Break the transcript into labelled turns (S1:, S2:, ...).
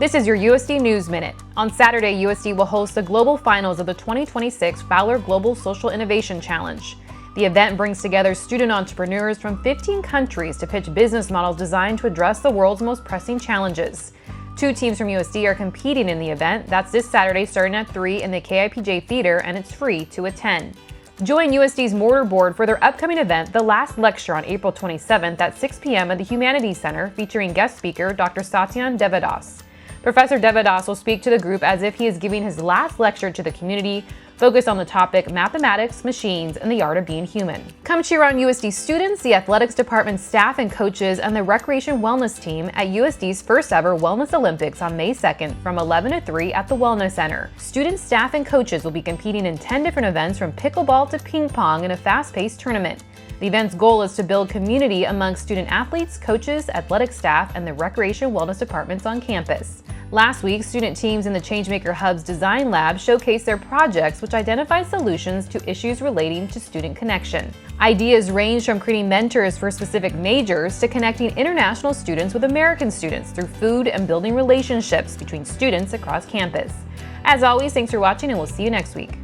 S1: This is your USD News Minute. On Saturday, USD will host the global finals of the 2026 Fowler Global Social Innovation Challenge. The event brings together student entrepreneurs from 15 countries to pitch business models designed to address the world's most pressing challenges. 2 teams from USD are competing in the event. That's this Saturday starting at 3 in the KIPJ Theatre, and it's free to attend. Join USD's Mortar board for their upcoming event, The Last Lecture, on April 27th at 6 p.m. at the Humanities Center, featuring guest speaker Dr. Satyan Deva-doss. Professor Devadoss will speak to the group as if he is giving his last lecture to the community, focused on the topic Mathematics, Machines, and the Art of Being Human. Come cheer on USD students, the athletics department staff and coaches, and the recreation wellness team at USD's first ever Wellness Olympics on May 2nd from 11 to 3 at the Wellness Center. Students, staff, and coaches will be competing in 10 different events from pickleball to ping pong in a fast-paced tournament. The event's goal is to build community amongst student athletes, coaches, athletic staff, and the recreation wellness departments on campus. Last week, student teams in the Changemaker Hub's Design Lab showcased their projects, which identify solutions to issues relating to student connection. Ideas range from creating mentors for specific majors to connecting international students with American students through food and building relationships between students across campus. As always, thanks for watching, and we'll see you next week.